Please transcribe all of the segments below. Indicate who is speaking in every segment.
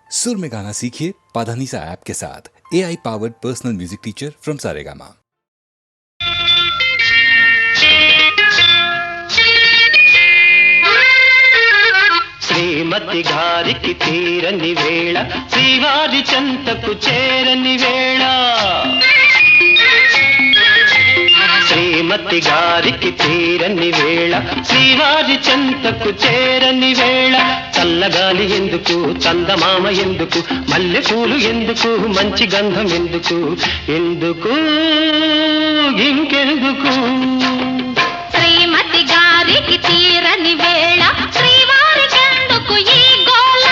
Speaker 1: सुर में गाना सीखिए पाधानीसा ऐप के साथ। AI powered personal music teacher from Saregama.
Speaker 2: శ్రీమతి గారికి తీరని వేళ, శ్రీవారి చెంతకు చేరని వేళ. శ్రీమతి గారికి తీరని వేళ, శ్రీవారి చెంతకు చేరని వేళ. చల్లగాలి ఎందుకు, చందమామ ఎందుకు, మల్లె పూలు ఎందుకు, మంచి గంధం ఎందుకు, ఎందుకు ఇంకెందుకు.
Speaker 3: శ్రీమతి గారికి తీరని వేళ, శ్రీవారికెందుకు ఈ గోళ.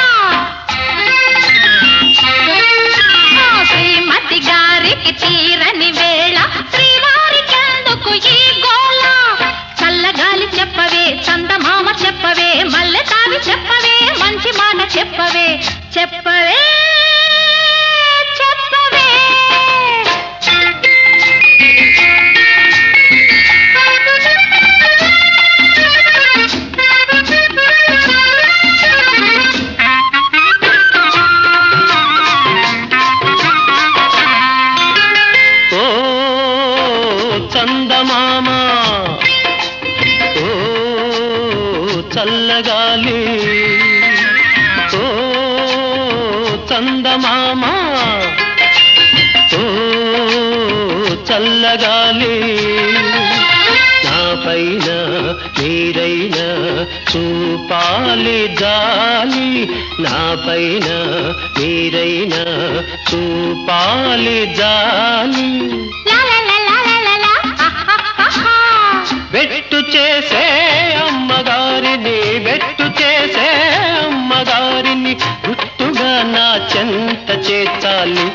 Speaker 3: శ్రీమతి గారికి తీరని వేళ, శ్రీవారికెందుకు ఈ గోళ. చల్లగాలి చెప్పవే, చందమామ చెప్పవే, మల్లె తావి చెప్పవే, మంచి మాట చెప్పవే, చెప్పవే చెప్పవే.
Speaker 2: చందమామ ఓ చల్లగాలి, ఓ చందమామ ఓ చల్లగాలి. నా పైన మీరైనా చూపాలి జాలి, నా పైన మీరైనా చూపాలి జాలి. బెట్టు చేసే అమ్మగారిని, బెట్టు చేసే అమ్మగారిని గుట్టుగా నా చెంత చేర్చాలి,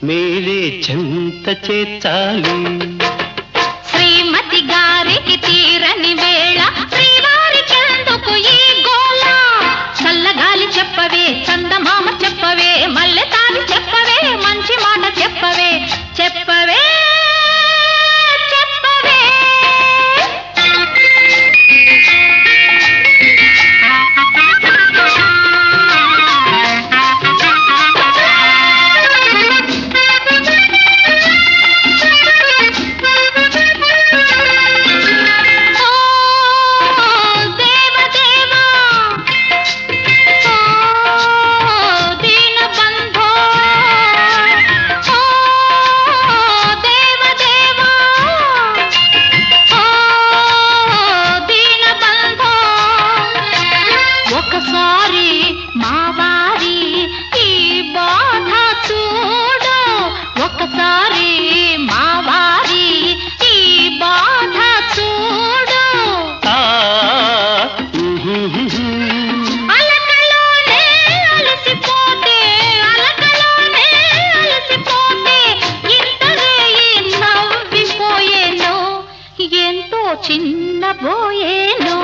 Speaker 2: మీరే చెంత చేర్చాలి.
Speaker 3: శ్రీమతి గారికి తీరని వేళ, శ్రీవారికెందుకు ఈ గోళ. చల్లగాలి చెప్పవే, చందమామ చెప్పవే, మల్లె తావి చెప్పవే, మంచి మాట చెప్పవే, చెప్పవే చెప్పవే. ఒకసారి మా వారి ఈ బాధ చూడు, ఒకసారి మా వారి ఈ బాధ చూడు. అలకలోనే అలసిపోతే, అలకలోనే అలసిపోతే, ఇంతనే నవ్విపోయేను, ఎంతో చిన్నబోయేను.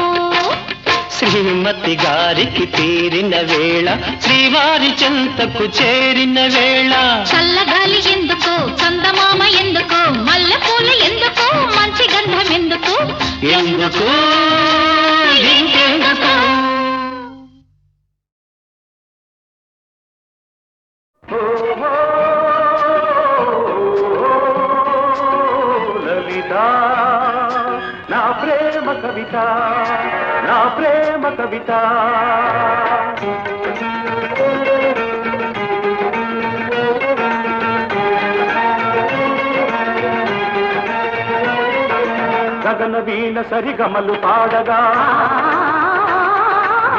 Speaker 2: శ్రీమతి గారికి తీరిన వేళ, శ్రీవారి చెంతకు చేరిన వేళ.
Speaker 3: చల్లగాలి ఎందుకు, చందమామ ఎందుకు, మల్లె పూలు ఎందుకు, మంచి గంధం ఎందుకు,
Speaker 2: ఎందుకు ఇంకెందుకు. లలిత నా ప్రేమ కవిత, నా ప్రేమ కవిత. గగన వీణ సరిగమలు పాడగా,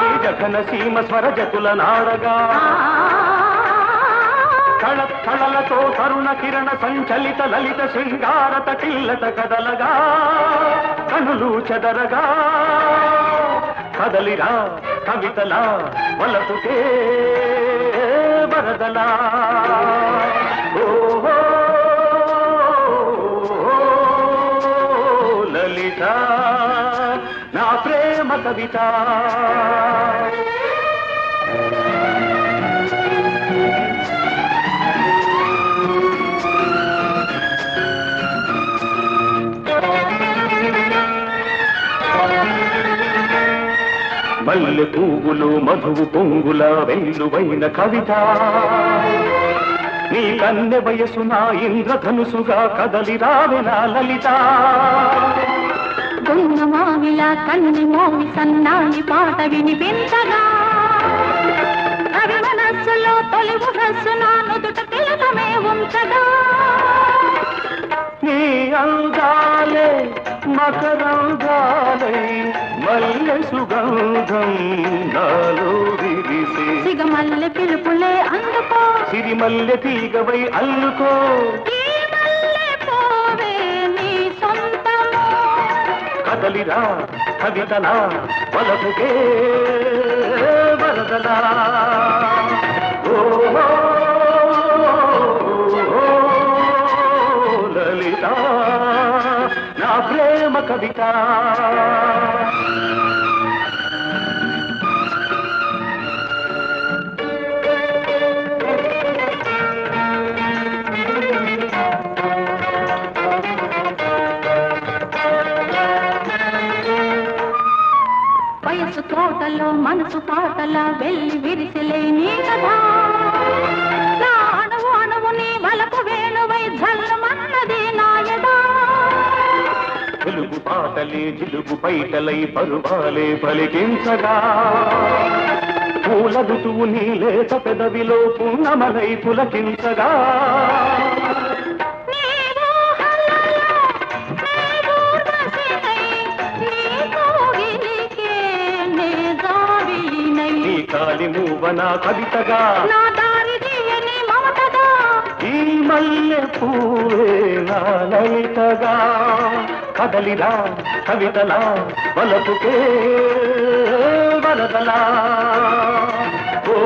Speaker 2: ఈ జగన సీమ స్వరజతుల నాడగా, కళలతో తరుణ కిరణ సంచలిత లలిత శృంగార తటిల్లత కదలగా, కనులు చెదరగా, కదలిరా కవితలా వలపుకే వరదలా. ఓహో లలిత నా ప్రేమ కవిత. మల్లె
Speaker 4: మల్లె పువ్వులు మధువు పొంగుల వెల్లువైన కవిత నీ కన్నె వయసు నా ఇంద్రధనుసుగా కదలి రావెనా లలిత
Speaker 3: గున్న మామిల కన్ని మోమి సన్నాయి పాట వినిపించగా కవి మనస్సులో తొలి ముఖస్సు నా నుదుట తిలకమే ఉంచగా
Speaker 4: నీ అందాలే మకరంగాలై మల్లె సుగంధం నాలో విరిసే
Speaker 3: సిగమల్లె పిలుపులే అందుకో
Speaker 4: సిరిమల్లె తీగవై అల్లుకో
Speaker 3: ఈ మల్లె పోవే నీ సొంతము
Speaker 4: కదలిరా కవితనా వలపుకే వరదలా ఓ లలిత నా ప్రేమ కవిత
Speaker 3: వయసు తోటలో మనసు పాటల వెళ్ళి విరిసిలే నీ కదా నా అణువు అణువు నీ వలపు వేణువై జల్లమన్నది నాయదా
Speaker 4: తెలుగు పాటలే జిలుగు పైటలై పరువాలే పలికించగా పూల ఋతువు నీ లేత పెదవిలో పున్నమలై పులకించగా కాలి మూవన కవితగా
Speaker 3: నా దారి తీయని మమతగా
Speaker 4: ఈ మల్లె పూవే నా లలితగా కదలిరా కవితలా వలపుకే వరదలా ఓ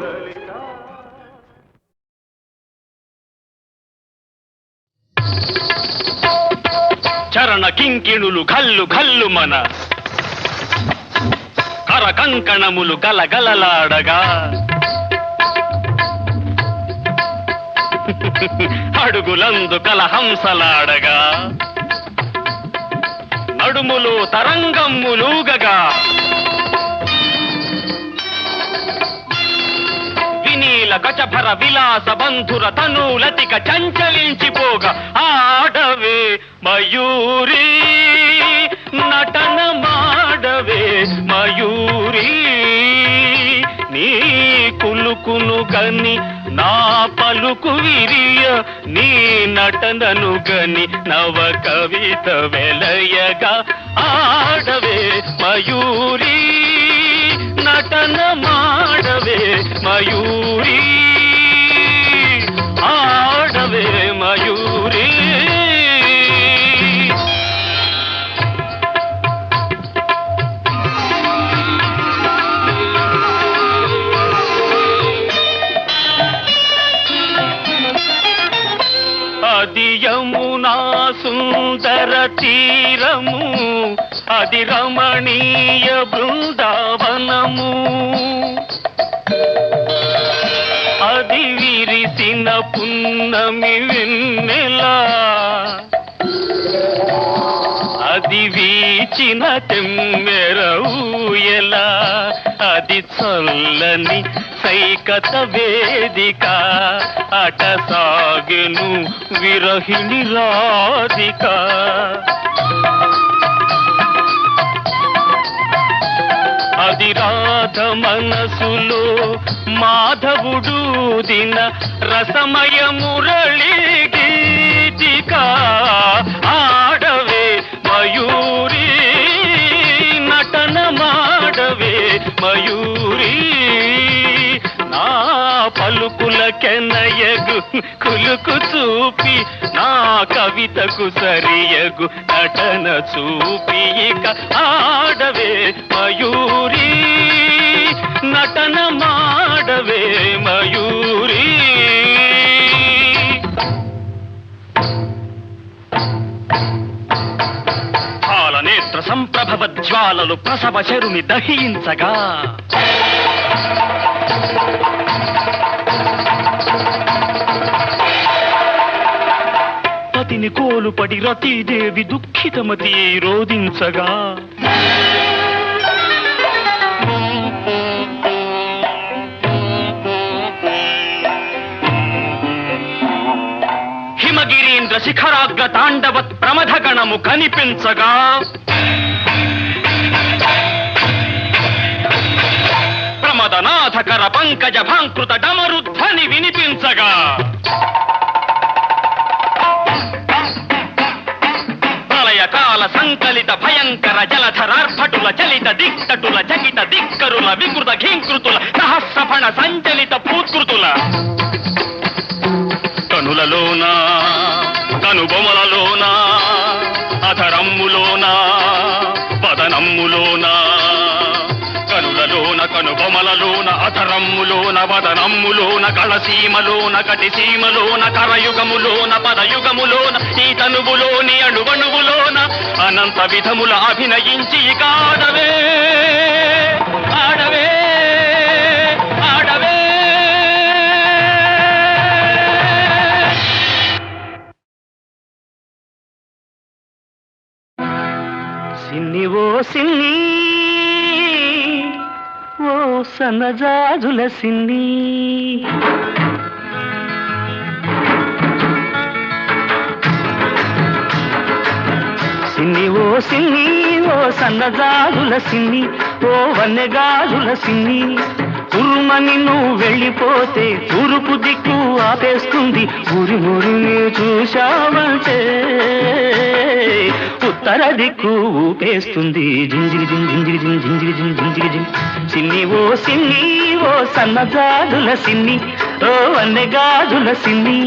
Speaker 4: లలిత
Speaker 2: చరణ కింకిణులు కల్లు కల్లు మన కర కంకణములు గలగలలాడగా అడుగులందు కలహంసలాడగా నడుములు తరంగమ్ములూగగా వినీల గజభర విలాస బంధుర తనూలతిక చంచలించిపోగా ఆడవే మయూరి నటన మాడవే మయూరి నీ కులుకును గని నా పలుకు విరియ నీ నటనను గని నవ కవిత వెలయగా ఆడవే మయూరి నటన మాడవే మయూరి ఆడవే మయూరి అది యమునా సుందర తీరము అది రమణీయ బృందావనము అది విరిసిన పున్నమి వెన్నెలా అది వీచిన తెమ్మెర ఊయలా అది చల్లని సైకత వేదిక అట సాగెను విరహిణి రాధిక అది రాధ మనసులో మాధవుడు దిన రసమయ మురళి గీతిక ఆడవే మయూరి నటన మాడవే మయూరి నా పలుకుల కెనయగు కులుకు చూపి నా కవితకు సరియగు నటన చూపి ఇక ఆడవే మయూరి నటన మాడవే మయూరి పాలనేత్ర సంప్రభవ జ్వాలలు ప్రసవ శరుని దహించగా
Speaker 4: అని కోలుపడి రతీదేవి దుఃఖితమతి రోధించగా హిమగిరీంద్ర శిఖరాగ్ర తాండవత్ ప్రమథగణము కనిపించగా ప్రమదనాథకర పంకజ భాంకృత డమరుధ్వని వినిపించగా ప్రళయకాల సంకలిత భయంకర జలధరార్భటుల చలిత దిక్తటుల చకిత దిక్కరుల వికృత ఘీంకృతుల సహస్రఫణ సంచలిత పూత్కృతుల కనులలోనా కనుబొమలలోనా అధరమ్ములోనా వదనమ్ములోనా కనులలోన కనుబొమలలోన అధరమ్ములోన వదనమ్ములోన కళసీమలోన కటిసీమలోన కరయుగములోన పదయుగములోన ఈ తనువులోని అణువణువులోన అనంత విధముల అభినయించి ఇక ఆడవే ఆడవే ఆడవే. సిన్ని ఓ సిన్ని ఓ సన్నజాజుల సిన్ని సిన్ని ఓ సిన్ని ఓ సన్నజాజుల సిన్ని ఓ వన్నెగాజుల సిన్ని ఉరుమని నువ్వు వెళ్ళిపోతే తూర్పు దిక్కు ఆపేస్తుంది ఊరి మురిని చూశావంటే ఉత్తర దిక్కు ఊపేస్తుంది జింజిరి జింజిరి జింజిరి జింజిరి సిన్ని ఓ సిన్ని ఓ సన్నజాజుల సిన్ని ఓ వన్నెగాజుల సిన్ని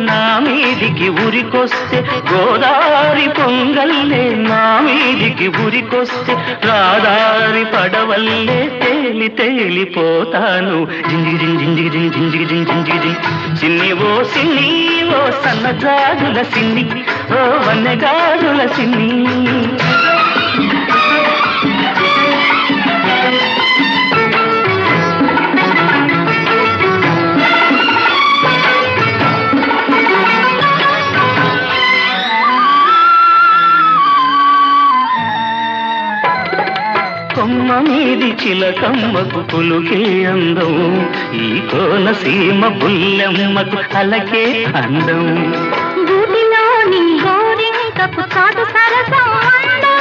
Speaker 4: నా మీదికి ఉరికొస్తే గోదారి పొంగల్లే నా మీదికి ఉరికొస్తే రాదారి పడవల్లే తేలి తేలిపోతాను జింజిగి జింజిగి జింజిగి జింజిగి సిన్ని ఓ సిన్ని ఓ సన్నజాజుల సిన్ని ఓ వన్నెగాజుల సిన్ని కొమ్మ మీది చిలకమ్మకు పులుకే అందం ఈ కోనసీమ బుల్లెమ్మకు అలకే అందం
Speaker 3: గూటిలోని గోరింకకు చాటు సరసం అందం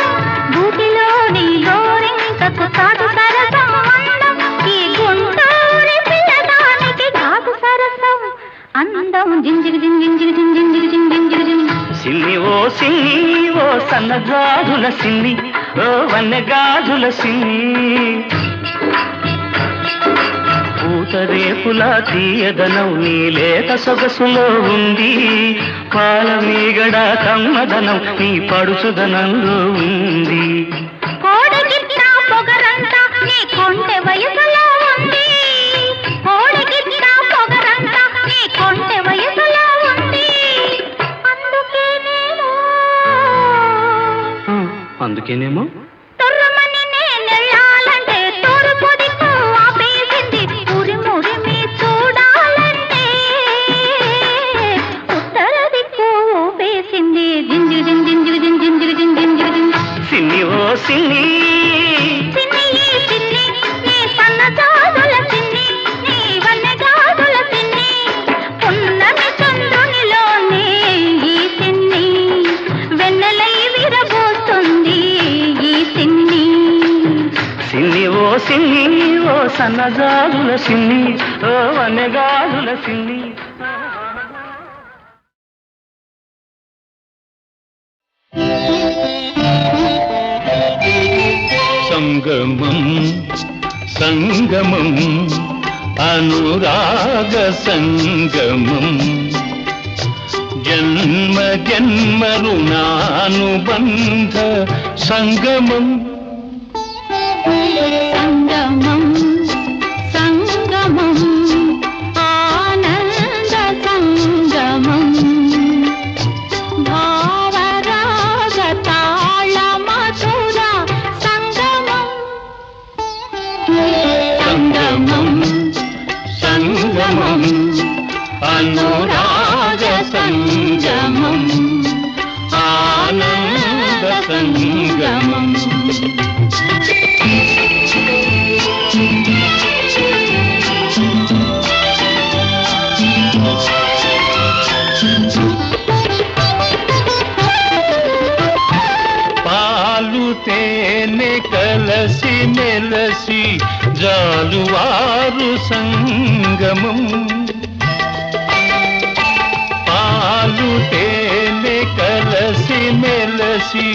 Speaker 3: గూటిలోని గోరింకకు చాటు సరసం అందం ఈ గుంటూరి పిల్లదానికి చాటు సరసం అందం జింజిగి జింజిగి జింజిగి జింజిగి
Speaker 4: సిన్ని ఓ సిన్ని ఓ సన్నజాజుల సిన్ని ఓ వన్నెగాజుల సిన్ని పూతరేపుల తీయదనం నీ లేత సొగసులో ఉంది పాల మీగడ కమ్మదనం నీ పడుచుదనంలో ఉంది
Speaker 3: కోడగిట్ట పొగరంతా నీ కొంటె వయసులో ఉంది కోడగిట్ట పొగరంతా నీ కొంటె వయసులో ఉంది
Speaker 4: అందుకేనేమో
Speaker 3: తొర్రమని నేనెళ్ళాలంటే తూర్పు దిక్కు ఆపేసింది ఉరి మురిమి చూడాలంటే ఉత్తర దిక్కు ఊపేసింది జింజిగి జింజిగి జింజిగి జింజిగి
Speaker 4: సిన్ని ఓ సిన్ని
Speaker 3: సిన్ని సిన్ని నీ సన్నజాజుల సిన్ని నీ వన్నెగాజుల సిన్ని పున్నమి చంద్రునిలోనే ఈ సిన్ని వెన్నెలై విరబోస్తుంది ఈ సిన్ని
Speaker 4: సిన్ని ఓ సిన్ని ఓ సన్నజాజుల సిన్ని ఓ వన్నెగాజుల సిన్ని సంగమం సంగమం అనురాగ సంగమం జన్మ జన్మ రుణానుబంధ సంగమం
Speaker 3: సంగమం సంగమం
Speaker 4: తేనె కలసి మెలసి జాలువారు సంగమం పాలు తేనె కలసి మెలసి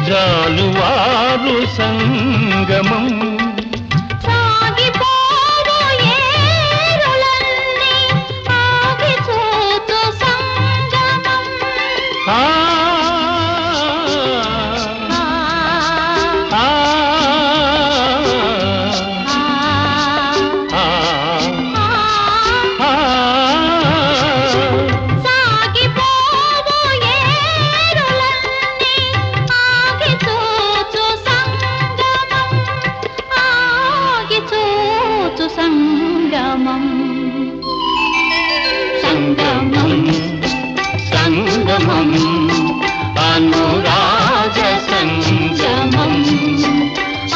Speaker 4: జాలువారు సంగమం అనురాగ సంగమం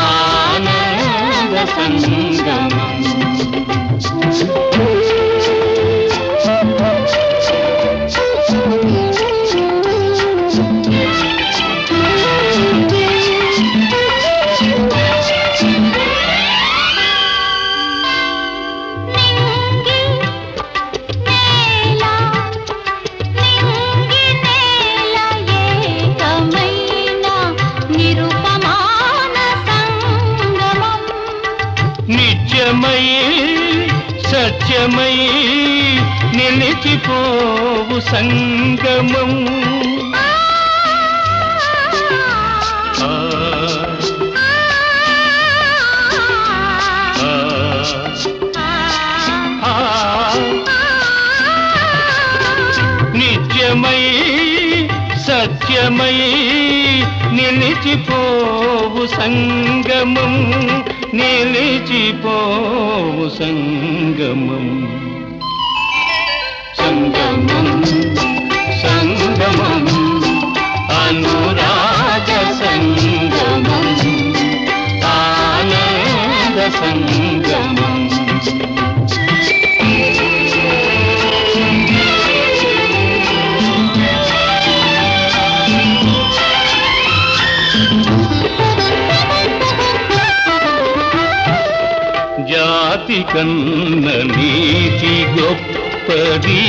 Speaker 4: ఆనంద సంగమం నిత్యమై సత్యమై నిలిచిపోవు సంగమం నిత్యమై సత్యమై నిలిచిపోవు సంగమం నిలిచిపోవు సంగమం సంగమం సంగమం అనురాగ సంగమం ఆనంద సంగమం జాతి కన్న నీతి గొప్పది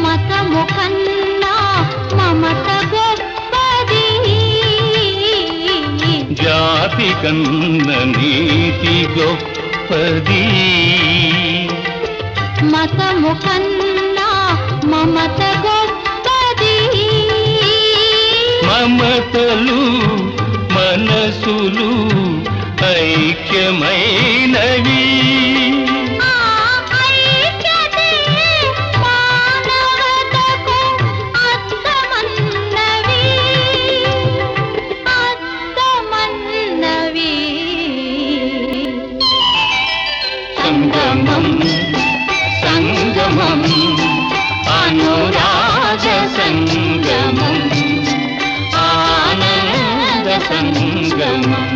Speaker 3: మతము కన్నా మమత గొప్పది
Speaker 4: జాతి కన్న నీతి గొప్పది
Speaker 3: మతము కన్నా మమత గొప్పది
Speaker 4: మమతలు మనసులు ఐక్యమైనవి
Speaker 3: మానవతకు అర్థమన్నవి
Speaker 4: సంగమం సంగమం అనురాగ సంగమం ఆనంద సంగమం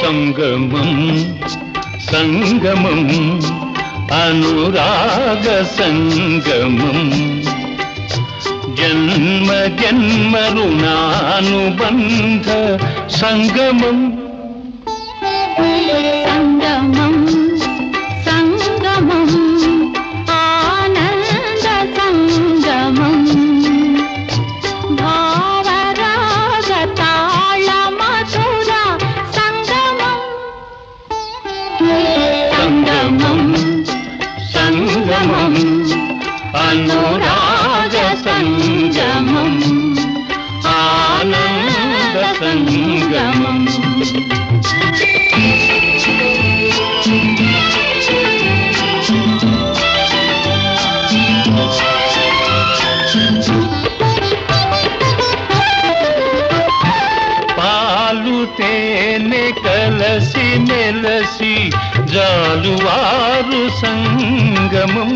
Speaker 4: సంగమం సంగమం అనురాగ సంగమం జన్మ జన్మ రుణానుబంధ సంగమం
Speaker 3: సంగమం సంగమం ఆనంద సంగమం భావరాగ తాళ మధుర సంగమం
Speaker 4: సంగమం సంగమం అనురాగ సంగమం ఆనంద సంగమం పాలు తేనె కలసి మెలసి జాలువారు సంగమం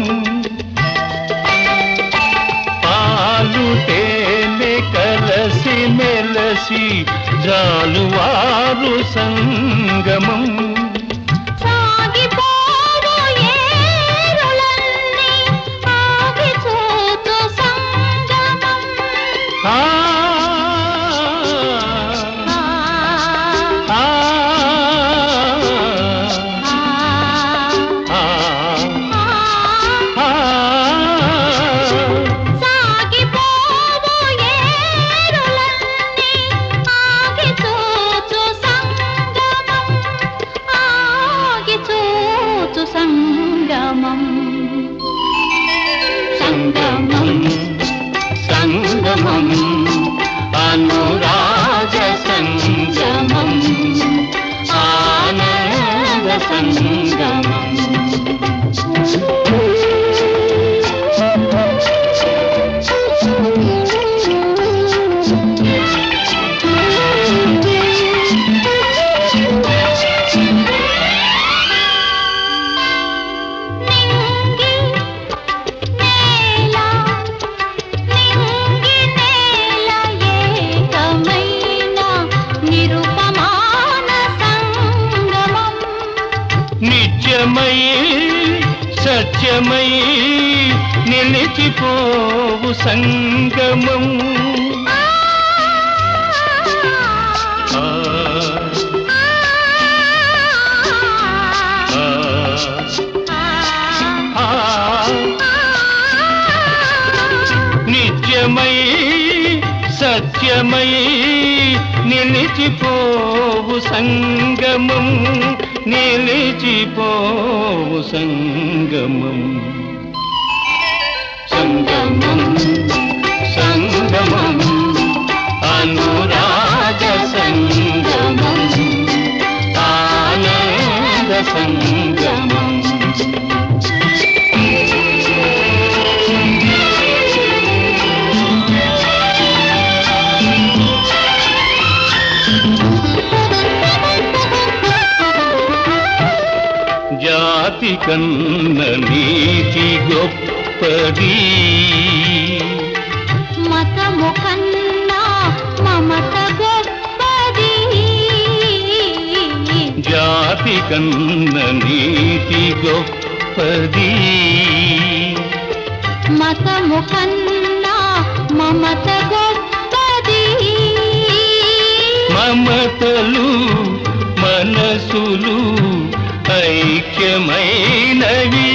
Speaker 4: పాలు తేనె కలసి మెలసి జాలువారు సంగమం
Speaker 3: సాగిపోవు తలచుచు సంగమం సంగమం
Speaker 2: సంగమం అనురాగ సంగమం ఆనంద సంగమం నిత్యమై సత్యమై నిలిచిపోవు సంగమం నిత్యమై సత్యమై నిలిచిపోవు సంగమం నిలిచిపోవు సంగమం సంగమం సంగమం అనురాగ సంగమం ఆనంద సంగమం జాతి కన్న నీతి గొప్పది
Speaker 3: మతము కన్నా మమత గొప్పది
Speaker 2: జాతి కన్న నీతి గొప్పది
Speaker 3: మతము కన్నా మమత గొప్పది
Speaker 2: మమతలు మనసులు ఐక్యమైనవి